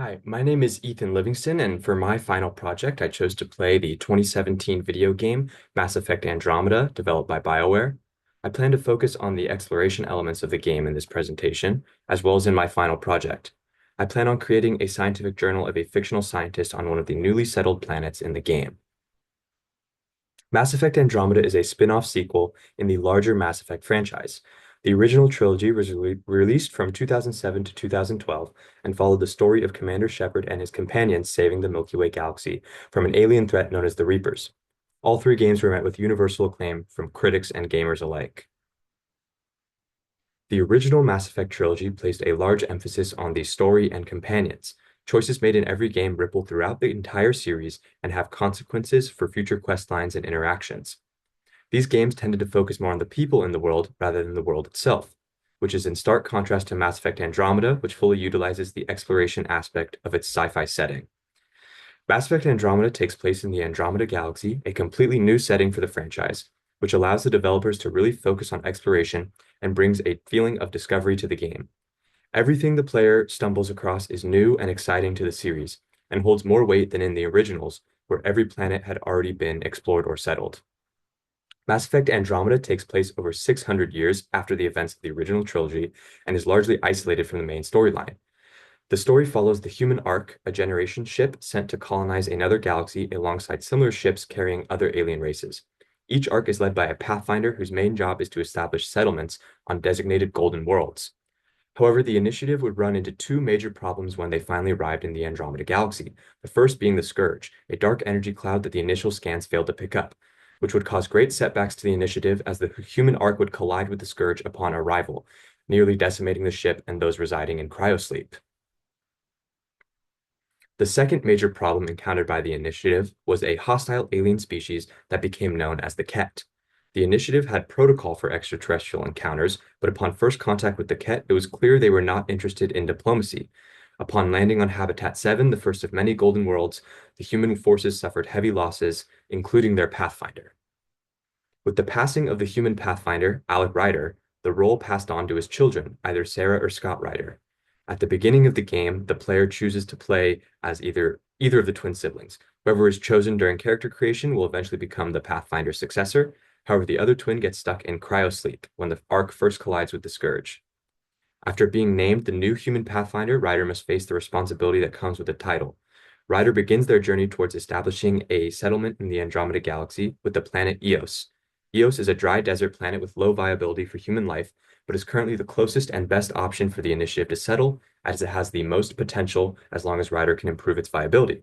Hi, my name is Ethan Livingston, and for my final project, I chose to play the 2017 video game Mass Effect Andromeda, developed by BioWare. I plan to focus on the exploration elements of the game in this presentation, as well as in my final project. I plan on creating a scientific journal of a fictional scientist on one of the newly settled planets in the game. Mass Effect Andromeda is a spin-off sequel in the larger Mass Effect franchise. The original trilogy was released from 2007 to 2012 and followed the story of Commander Shepard and his companions saving the Milky Way galaxy from an alien threat known as the Reapers. All three games were met with universal acclaim from critics and gamers alike. The original Mass Effect trilogy placed a large emphasis on the story and companions. Choices made in every game ripple throughout the entire series and have consequences for future quest lines and interactions. These games tended to focus more on the people in the world rather than the world itself, which is in stark contrast to Mass Effect Andromeda, which fully utilizes the exploration aspect of its sci-fi setting. Mass Effect Andromeda takes place in the Andromeda Galaxy, a completely new setting for the franchise, which allows the developers to really focus on exploration and brings a feeling of discovery to the game. Everything the player stumbles across is new and exciting to the series, and holds more weight than in the originals, where every planet had already been explored or settled. Mass Effect Andromeda takes place over 600 years after the events of the original trilogy and is largely isolated from the main storyline. The story follows the Human Ark, a generation ship sent to colonize another galaxy alongside similar ships carrying other alien races. Each ark is led by a pathfinder whose main job is to establish settlements on designated golden worlds. However, the initiative would run into two major problems when they finally arrived in the Andromeda Galaxy, the first being the Scourge, a dark energy cloud that the initial scans failed to pick up, which would cause great setbacks to the initiative as the human ark would collide with the Scourge upon arrival, nearly decimating the ship and those residing in cryosleep. The second major problem encountered by the initiative was a hostile alien species that became known as the Ket. The initiative had protocol for extraterrestrial encounters, but upon first contact with the Ket, it was clear they were not interested in diplomacy. Upon landing on Habitat 7, the first of many Golden Worlds, the human forces suffered heavy losses, including their Pathfinder. With the passing of the human Pathfinder, Alec Ryder, the role passed on to his children, either Sarah or Scott Ryder. At the beginning of the game, the player chooses to play as either of the twin siblings. Whoever is chosen during character creation will eventually become the Pathfinder's successor. However, the other twin gets stuck in cryosleep when the Ark first collides with the Scourge. After being named the new human Pathfinder, Ryder must face the responsibility that comes with the title. Ryder begins their journey towards establishing a settlement in the Andromeda Galaxy with the planet Eos. Eos is a dry desert planet with low viability for human life, but is currently the closest and best option for the initiative to settle, as it has the most potential as long as Ryder can improve its viability.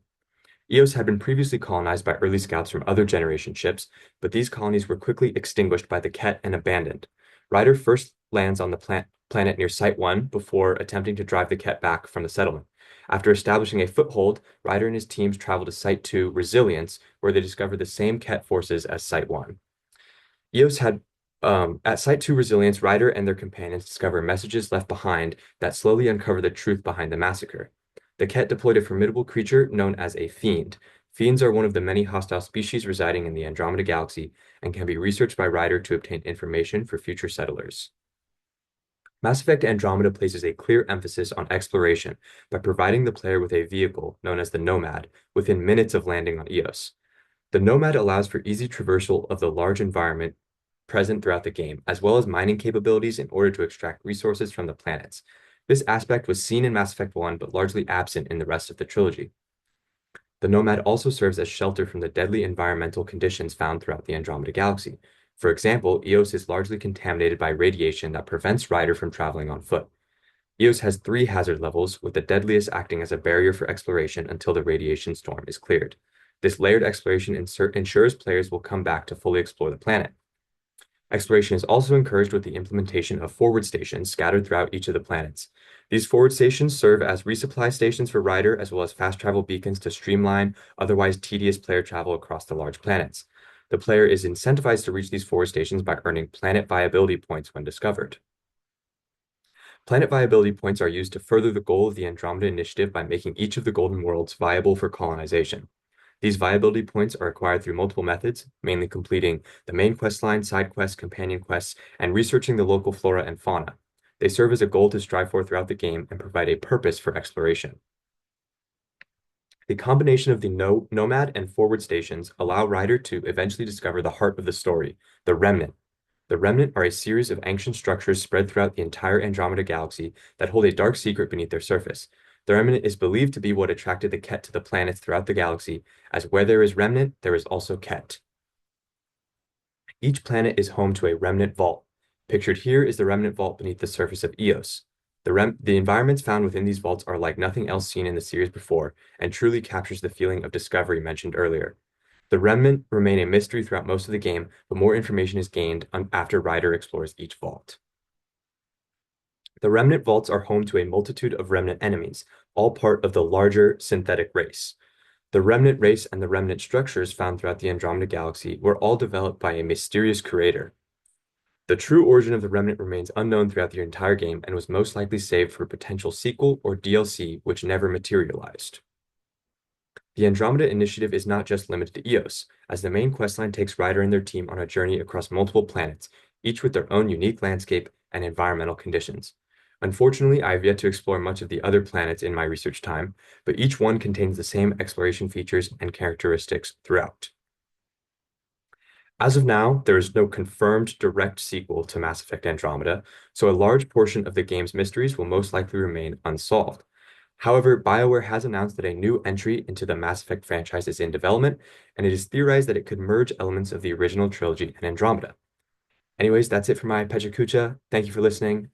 Eos had been previously colonized by early scouts from other generation ships, but these colonies were quickly extinguished by the Ket and abandoned. Ryder first lands on the planet near Site 1 before attempting to drive the Ket back from the settlement. After establishing a foothold, Ryder and his teams travel to Site 2, Resilience, where they discover the same Ket forces as Site 1. EOS had at Site 2 Resilience, Ryder and their companions discover messages left behind that slowly uncover the truth behind the massacre. The Ket deployed a formidable creature known as a Fiend. Fiends are one of the many hostile species residing in the Andromeda Galaxy and can be researched by Ryder to obtain information for future settlers. Mass Effect Andromeda places a clear emphasis on exploration by providing the player with a vehicle known as the Nomad within minutes of landing on Eos. The Nomad allows for easy traversal of the large environment present throughout the game, as well as mining capabilities in order to extract resources from the planets. This aspect was seen in Mass Effect 1, but largely absent in the rest of the trilogy. The Nomad also serves as shelter from the deadly environmental conditions found throughout the Andromeda Galaxy. For example, Eos is largely contaminated by radiation that prevents Ryder from traveling on foot. Eos has three hazard levels, with the deadliest acting as a barrier for exploration until the radiation storm is cleared. This layered exploration ensures players will come back to fully explore the planet. Exploration is also encouraged with the implementation of forward stations scattered throughout each of the planets. These forward stations serve as resupply stations for Ryder, as well as fast travel beacons to streamline otherwise tedious player travel across the large planets. The player is incentivized to reach these forward stations by earning planet viability points when discovered. Planet viability points are used to further the goal of the Andromeda Initiative by making each of the Golden Worlds viable for colonization. These viability points are acquired through multiple methods, mainly completing the main quest line, side quests, companion quests, and researching the local flora and fauna. They serve as a goal to strive for throughout the game and provide a purpose for exploration. The combination of the Nomad and Forward stations allow Ryder to eventually discover the heart of the story, the Remnant. The Remnant are a series of ancient structures spread throughout the entire Andromeda galaxy that hold a dark secret beneath their surface. The Remnant is believed to be what attracted the Ket to the planets throughout the galaxy, as where there is Remnant, there is also Ket. Each planet is home to a Remnant vault. Pictured here is the Remnant vault beneath the surface of Eos. The environments found within these vaults are like nothing else seen in the series before, and truly captures the feeling of discovery mentioned earlier. The Remnant remain a mystery throughout most of the game, but more information is gained after Ryder explores each vault. The Remnant vaults are home to a multitude of Remnant enemies, all part of the larger synthetic race. The Remnant race and the Remnant structures found throughout the Andromeda galaxy were all developed by a mysterious creator. The true origin of the Remnant remains unknown throughout the entire game and was most likely saved for a potential sequel or DLC, which never materialized. The Andromeda Initiative is not just limited to Eos, as the main questline takes Ryder and their team on a journey across multiple planets, each with their own unique landscape and environmental conditions. Unfortunately, I have yet to explore much of the other planets in my research time, but each one contains the same exploration features and characteristics throughout. As of now, there is no confirmed direct sequel to Mass Effect Andromeda, so a large portion of the game's mysteries will most likely remain unsolved. However, BioWare has announced that a new entry into the Mass Effect franchise is in development, and it is theorized that it could merge elements of the original trilogy and Andromeda. Anyways, that's it for my Pecha Kucha. Thank you for listening.